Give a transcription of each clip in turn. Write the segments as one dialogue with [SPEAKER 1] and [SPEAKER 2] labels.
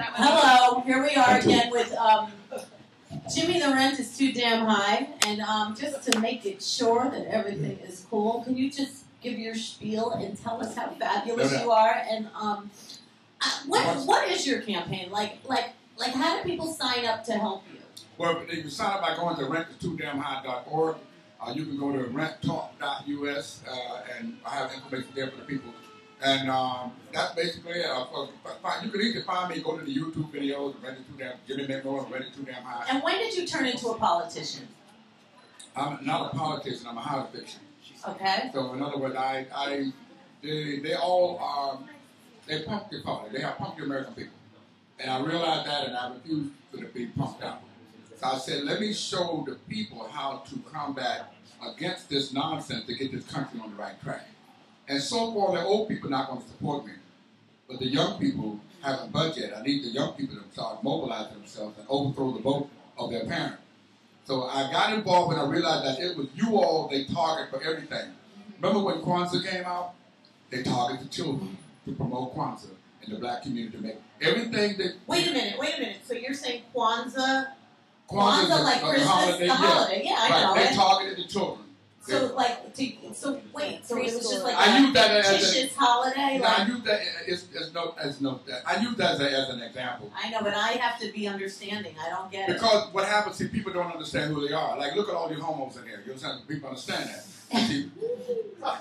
[SPEAKER 1] Hello, here we are again with Jimmy. The rent is too damn high, and just to make it sure that everything is cool, can you just give your spiel and tell us how fabulous you are? And what is your campaign like? How do people sign up to help you?
[SPEAKER 2] Well, you can sign up by going to rentis2damnhigh.org. You can go to renttalk.us, and I have information there for the people. And that's basically you can either find me, go to the YouTube videos, Jimmy McMillan, Pt2.
[SPEAKER 1] And when did you turn into a politician?
[SPEAKER 2] I'm not a politician. I'm a house fiction.
[SPEAKER 1] Okay.
[SPEAKER 2] So in other words, they all they punk the party. They have punked the American people, and I realized that, and I refused to be punked out. So I said, let me show the people how to combat against this nonsense to get this country on the right track. And so far, the old people are not going to support me. But the young people haven't budged yet. I need the young people to start mobilizing themselves and overthrow the vote of their parents. So I got involved when I realized that it was you all they target for everything. Remember when Kwanzaa came out? They targeted the children to promote Kwanzaa in the black community to make everything that...
[SPEAKER 1] Wait a minute. So you're saying Kwanzaa like
[SPEAKER 2] a
[SPEAKER 1] Christmas,
[SPEAKER 2] holiday,
[SPEAKER 1] the holiday? Yeah, I know.
[SPEAKER 2] They targeted the children.
[SPEAKER 1] So it was just like
[SPEAKER 2] I use that as
[SPEAKER 1] fictitious holiday?
[SPEAKER 2] I use that I use that as an example.
[SPEAKER 1] I know, but I have to be understanding. I don't get it.
[SPEAKER 2] Because what happens, see, people don't understand who they are. Like, look at all you homos in here. You understand? People understand that. See,
[SPEAKER 1] what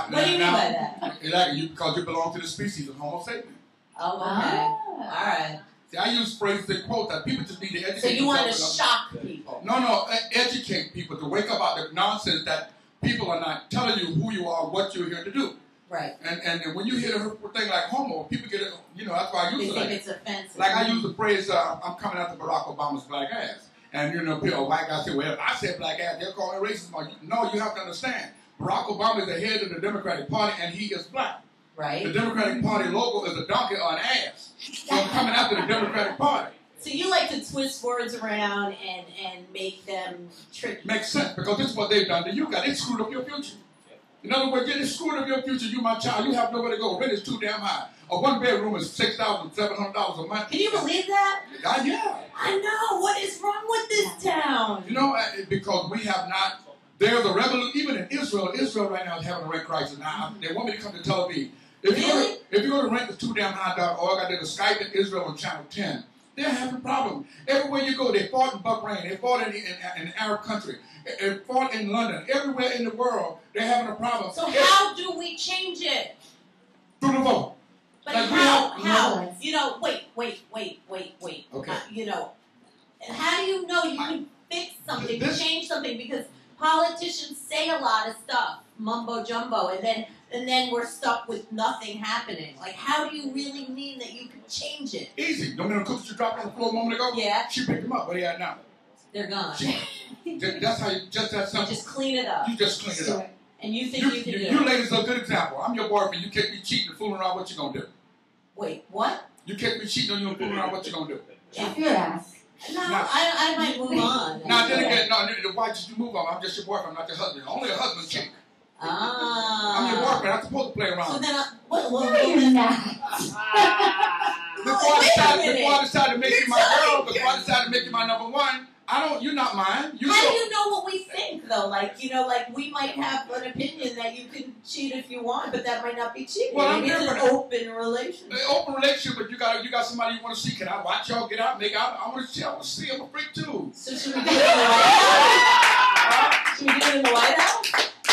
[SPEAKER 1] do you mean by that?
[SPEAKER 2] Because you belong to the species of Homo sapiens.
[SPEAKER 1] Oh, okay. All right.
[SPEAKER 2] See, I use phrases and quotes that people just need to educate.
[SPEAKER 1] So you want to shock people?
[SPEAKER 2] No, educate people to wake up out of the nonsense that people are not telling you who you are, what you're here to do.
[SPEAKER 1] Right.
[SPEAKER 2] And when you hear the thing like homo, people get it, that's why I use it.
[SPEAKER 1] They think it's offensive.
[SPEAKER 2] Like I use the phrase, I'm coming after Barack Obama's black ass. And, people, white guys say, well, if I said black ass, they're calling it racism. No, you have to understand. Barack Obama is the head of the Democratic Party, and he is black.
[SPEAKER 1] Right.
[SPEAKER 2] The Democratic Party logo is a donkey or an ass. So I'm coming after the Democratic Party.
[SPEAKER 1] So you like to twist words around and make them tricky.
[SPEAKER 2] Makes sense, because this is what they've done to you guys. They screwed up your future. In other words, they screwed up your future. You, my child, you have nowhere to go. Rent is too damn high. A one-bedroom is $6,700 a month.
[SPEAKER 1] Can you believe that?
[SPEAKER 2] Yeah.
[SPEAKER 1] I know. What is wrong with this town?
[SPEAKER 2] Because we have not... There's a revolution. Even in Israel right now is having a rent crisis. Now, they want me to come to Tel Aviv. If you go to rentis2damnhigh.org, I did a Skype in Israel on Channel 10. They're having a problem. Everywhere you go, they fought in Bahrain. They fought in the Arab country. They fought in London. Everywhere in the world, they're having a problem.
[SPEAKER 1] So how do we change it?
[SPEAKER 2] Through the vote.
[SPEAKER 1] But how? Wait.
[SPEAKER 2] Okay.
[SPEAKER 1] How do you know you can fix something, change something? Because politicians say a lot of stuff, mumbo jumbo, and then we're stuck with nothing happening. Like, how do you really mean that you can change it?
[SPEAKER 2] Easy. Don't know the cookies you dropped on the floor a moment ago?
[SPEAKER 1] Yeah.
[SPEAKER 2] She picked them up. What do you have now?
[SPEAKER 1] They're gone.
[SPEAKER 2] That's how just that simple.
[SPEAKER 1] You just clean it up.
[SPEAKER 2] You just clean it up.
[SPEAKER 1] And you think you can do it.
[SPEAKER 2] You ladies are a good example. I'm your boyfriend. You can't be cheating and fooling around. What you gonna do?
[SPEAKER 1] Wait, what?
[SPEAKER 2] You can't be cheating on you and fooling around. What you gonna do?
[SPEAKER 3] If your ass.
[SPEAKER 1] No, I might move on.
[SPEAKER 2] Now, then again, why did you move on? I'm just your boyfriend, not your husband. Only a husband cheat. I'm your boyfriend. I'm supposed to play around.
[SPEAKER 1] So then,
[SPEAKER 3] you're not.
[SPEAKER 2] Before I decided to make you my girl, before I decided to make you my number one, you're not mine.
[SPEAKER 1] How do you know what we think, though? Like we might have an opinion that you can cheat if you want, but that might not be cheating.
[SPEAKER 2] Well,
[SPEAKER 1] it's an open relationship.
[SPEAKER 2] An open relationship, but you got somebody you want to see. Can I watch y'all get out, make out? I want to see. I'm a freak, too.
[SPEAKER 1] So should we do it in the White House? Should we do it in the White House?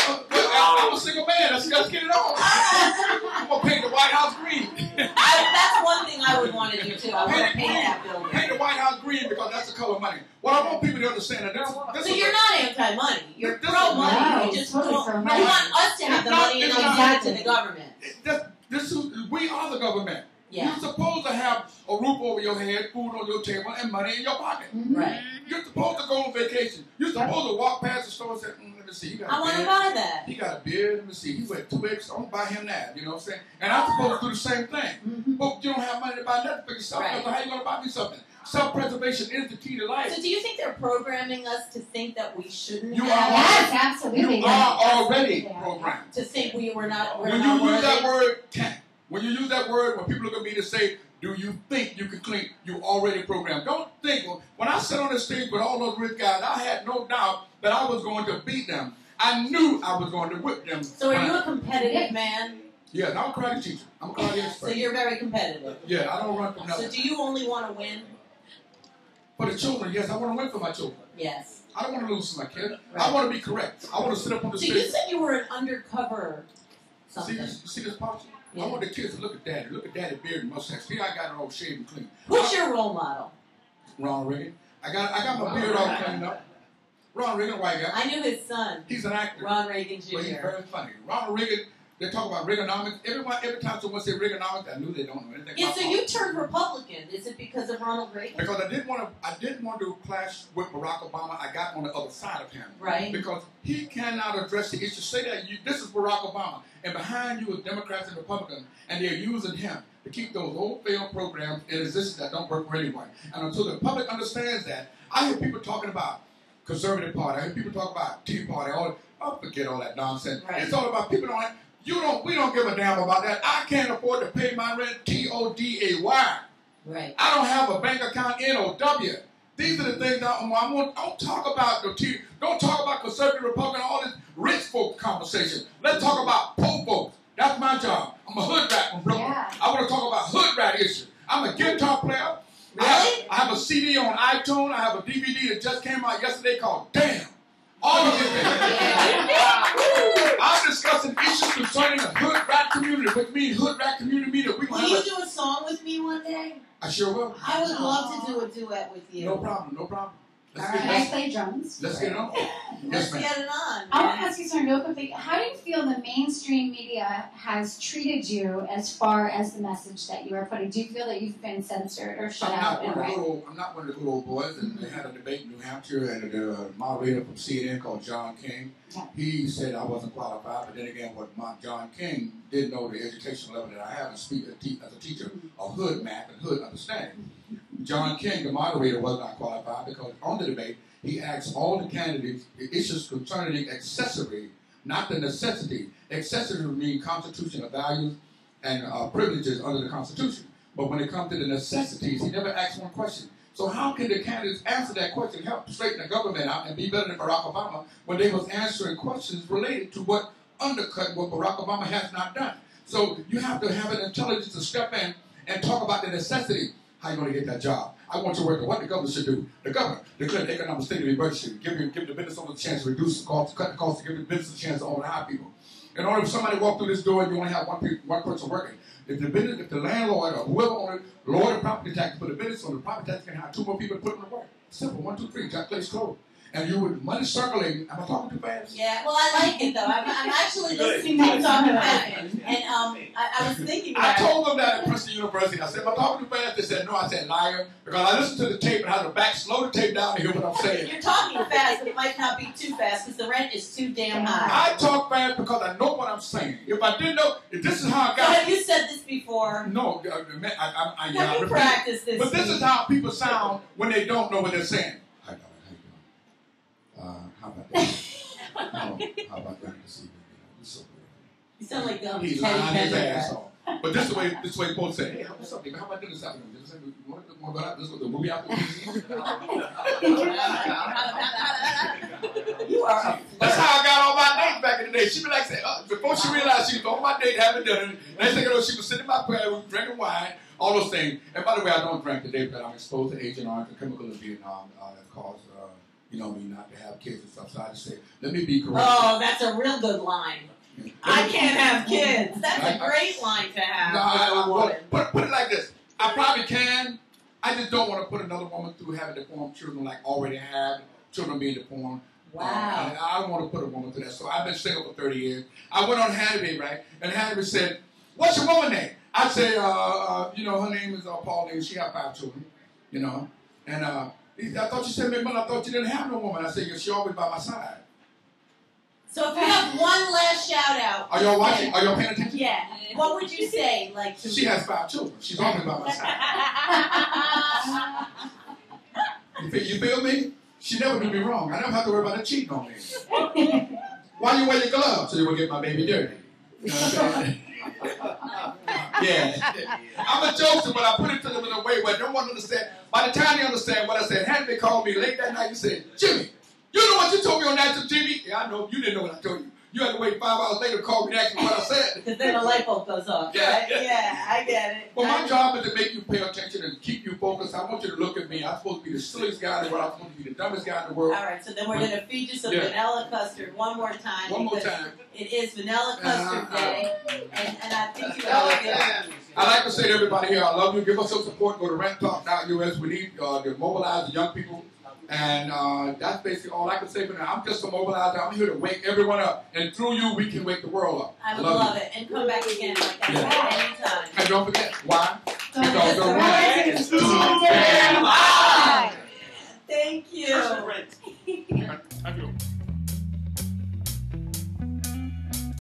[SPEAKER 2] I'm a single man. Let's get it on. I'm going to paint the White House green.
[SPEAKER 1] That's one thing I would want to do, too. I want to paint that building.
[SPEAKER 2] Paint the White House green because that's the color of money. What I want people to understand that
[SPEAKER 1] so you're not anti-money. You're pro-money. You just want us to have the money and not give it to the government.
[SPEAKER 2] We are the government.
[SPEAKER 1] Yeah.
[SPEAKER 2] You're supposed to have a roof over your head, food on your table, and money in your pocket.
[SPEAKER 1] Right.
[SPEAKER 2] You're supposed to go on vacation. You're supposed to walk past the store and say, let me see.
[SPEAKER 1] I want to buy that.
[SPEAKER 2] He got a beard. Let me see. He weighed 2 eggs. I'm going to buy him that. You know what I'm saying? And I'm supposed to do the same thing. But you don't have money to buy nothing for yourself.
[SPEAKER 1] Right.
[SPEAKER 2] So how are you going to buy me something? Self-preservation is the key to life.
[SPEAKER 1] So do you think they're programming us to think that we shouldn't have?
[SPEAKER 3] Yes, absolutely.
[SPEAKER 2] You are already programmed.
[SPEAKER 1] To think we're not
[SPEAKER 2] When you use that word, when you use that word, when people look at me to say, do you think you can clean? You already programmed. Don't think. When I sat on the stage with all those rich guys, I had no doubt that I was going to beat them. I knew I was going to whip them.
[SPEAKER 1] So are you a competitive man?
[SPEAKER 2] Yeah, I'm a karate teacher. I'm a karate expert.
[SPEAKER 1] So you're very competitive.
[SPEAKER 2] Yeah, I don't run from nothing.
[SPEAKER 1] So do you only want to win?
[SPEAKER 2] For the children, yes, I want to win for my children.
[SPEAKER 1] Yes.
[SPEAKER 2] I don't want to lose to my kid.
[SPEAKER 1] Right.
[SPEAKER 2] I want to be correct. I want to sit up on the
[SPEAKER 1] So
[SPEAKER 2] stage.
[SPEAKER 1] you said you were an undercover something.
[SPEAKER 2] See this picture?
[SPEAKER 1] Yeah.
[SPEAKER 2] I want the kids to look at daddy. Look at daddy beard and mustache. Here I got it all shaved and clean.
[SPEAKER 1] Who's your role model?
[SPEAKER 2] Ron Reagan. I got my beard all cleaned up. Ron Reagan, white guy.
[SPEAKER 1] I knew his son.
[SPEAKER 2] He's an actor.
[SPEAKER 1] Ron Reagan Jr.
[SPEAKER 2] But he's very funny. Ronald Reagan, they talk about Reaganomics. Every time someone says Reaganomics, I knew they don't know anything
[SPEAKER 1] Yeah,
[SPEAKER 2] about
[SPEAKER 1] so you turned Republican. Is it because of Ronald Reagan?
[SPEAKER 2] Because I didn't want to clash with Barack Obama. I got on the other side of him.
[SPEAKER 1] Right.
[SPEAKER 2] Because he cannot address the issue. Say that this is Barack Obama, and behind you is Democrats and Republicans, and they're using him to keep those old failed programs in existence that don't work for anyone. And until the public understands that, I hear people talking about Conservative Party. I hear people talk about Tea Party. I'll forget all that nonsense.
[SPEAKER 1] Right.
[SPEAKER 2] It's all about people don't. We don't give a damn about that. I can't afford to pay my rent. TODAY.
[SPEAKER 1] Right.
[SPEAKER 2] I don't have a bank account. NOW. These are the things I want. Don't talk about don't talk about conservative Republican. All this rich folk conversation. Let's talk about poor folks. That's my job. I'm a hood rat from Brooklyn.
[SPEAKER 3] Yeah.
[SPEAKER 2] I want to talk about hood rat issues. I'm a guitar player.
[SPEAKER 1] Really?
[SPEAKER 2] I have a CD on iTunes. I have a DVD that just came out yesterday called Damn. All of these things. I'm discussing issues concerning the hood rat community, which means hood rat community means that we can
[SPEAKER 1] Will
[SPEAKER 2] have
[SPEAKER 1] you do a song with me one day?
[SPEAKER 2] I sure will.
[SPEAKER 1] I would love to do a duet with you.
[SPEAKER 2] No problem, no problem. Let's
[SPEAKER 1] All
[SPEAKER 2] get,
[SPEAKER 1] right.
[SPEAKER 3] I play drums.
[SPEAKER 2] let's get it on.
[SPEAKER 1] Let's
[SPEAKER 2] Yes, ma'am.
[SPEAKER 1] get it on.
[SPEAKER 3] I want to ask you something real quickly. How do you feel the mainstream media has treated you as far as the message that you are putting? Do you feel that you've been censored or shut out?
[SPEAKER 2] I'm not one of the good old boys, and they had a debate in New Hampshire, and the moderator from CNN called John King,
[SPEAKER 3] Yeah.
[SPEAKER 2] he said I wasn't qualified, but then again, John King didn't know the educational level that I have as a teacher of hood math and hood understanding. John King, the moderator, was not qualified because on the debate, he asked all the candidates the issues concerning accessory, not the necessity. Accessory would mean constitutional values and privileges under the Constitution. But when it comes to the necessities, he never asked one question. So how can the candidates answer that question, help straighten the government out, and be better than Barack Obama when they was answering questions related to what undercut what Barack Obama has not done? So you have to have an intelligence to step in and talk about the necessity. How you going to get that job? I want to work on what the government should do. The government declare the economic state of emergency, give the business owner a chance to reduce the cost, cut the cost, to give the business a chance to hire people. In order for somebody to walk through this door, you only have one person working. If the landlord or whoever owner lower the property tax for the business owner, the property tax can hire 2 more people to put them to work. Simple, 1, 2, 3, that place closed. And you with money circulating. Am I talking too fast?
[SPEAKER 1] Yeah, well, I like it though. I'm actually listening to you talk about it, and I was thinking.
[SPEAKER 2] I told them that at Princeton University. I said, am I talking too fast? They said, no. I said, liar. Because I listened to the tape and I had to slow the tape down to hear what I'm saying.
[SPEAKER 1] You're talking fast, but it might not be too fast because the rent is too damn high.
[SPEAKER 2] I talk fast because I know what I'm saying. If I didn't know, if this is how I
[SPEAKER 1] So
[SPEAKER 2] got
[SPEAKER 1] have you said this before?
[SPEAKER 2] No,
[SPEAKER 1] Have you practiced this?
[SPEAKER 2] But this is how people sound when they don't know what they're saying. Hi, darling, how you doing? How about that? No, how about that this evening? You're so beautiful.
[SPEAKER 1] You sound like
[SPEAKER 2] He's
[SPEAKER 1] Teddy
[SPEAKER 2] lying his
[SPEAKER 1] Pendergrass.
[SPEAKER 2] ass off. But this is the way folks say, hey, what's up, baby? How about this afternoon? This is the movie after
[SPEAKER 1] You are.
[SPEAKER 2] That's how I got all my dates back in the day. She be like, before she realized she was on my date having dinner, next thing you know, she was sitting in my prayer room drinking wine, all those things. And by the way, I don't drink today because I'm exposed to Agent Orange, the chemical in Vietnam that caused, me not to have kids and stuff. So I just say, let me be correct.
[SPEAKER 1] Oh, that's a real good line. I can't have kids. That's a great line to have.
[SPEAKER 2] Put it like this. I probably can. I just don't want to put another woman through having to form children like already have children being deformed.
[SPEAKER 1] Wow.
[SPEAKER 2] And I don't want to put a woman through that. So I've been single for 30 years. I went on Hannity, right? And Hannity said, what's your woman name? I said, her name is Pauline. She got 5 children, And I thought you said, McMillan, I thought you didn't have no woman. I said, yeah, she always by my side.
[SPEAKER 1] So if you have one last shout out.
[SPEAKER 2] Are y'all watching? Are y'all paying attention?
[SPEAKER 1] Yeah. What would you say?
[SPEAKER 2] She has 5 children. She's always by my side. You feel me? She never do me wrong. I never have to worry about her cheating on me. Why you wear your gloves? So you will get my baby dirty. You know what I'm saying? Yeah. I'm a jokester, but I put it to them in a way where no one understands. By the time they understand what I said, had they called me late that night and said, Jimmy, you know what you told me on that, Jimmy? Yeah, I know. You didn't know what I told you. You had to wait 5 hours later to call me and ask me what I said.
[SPEAKER 1] Because then the light bulb goes off.
[SPEAKER 2] Yeah.
[SPEAKER 1] Right? Yeah, I get it.
[SPEAKER 2] Well, my job is to make you pay attention and keep you focused. I want you to look at me. I'm supposed to be the silliest guy in the world. I'm supposed to be the dumbest guy in the world.
[SPEAKER 1] All right, so then we're going to feed you some vanilla custard one more time.
[SPEAKER 2] One more time.
[SPEAKER 1] It is Vanilla Custard Day, and I think you all get it.
[SPEAKER 2] I'd like to say to everybody here, I love you. Give us some support. Go to renttalk.us. We need to mobilize the young people. And that's basically all I can say for now. I'm just a mobilizer. I'm here to wake everyone up. And through you, we can wake the world up.
[SPEAKER 1] I would love it. And come back again like that anytime.
[SPEAKER 2] And don't forget, why?
[SPEAKER 1] Because the rent is too damn high. Thank you.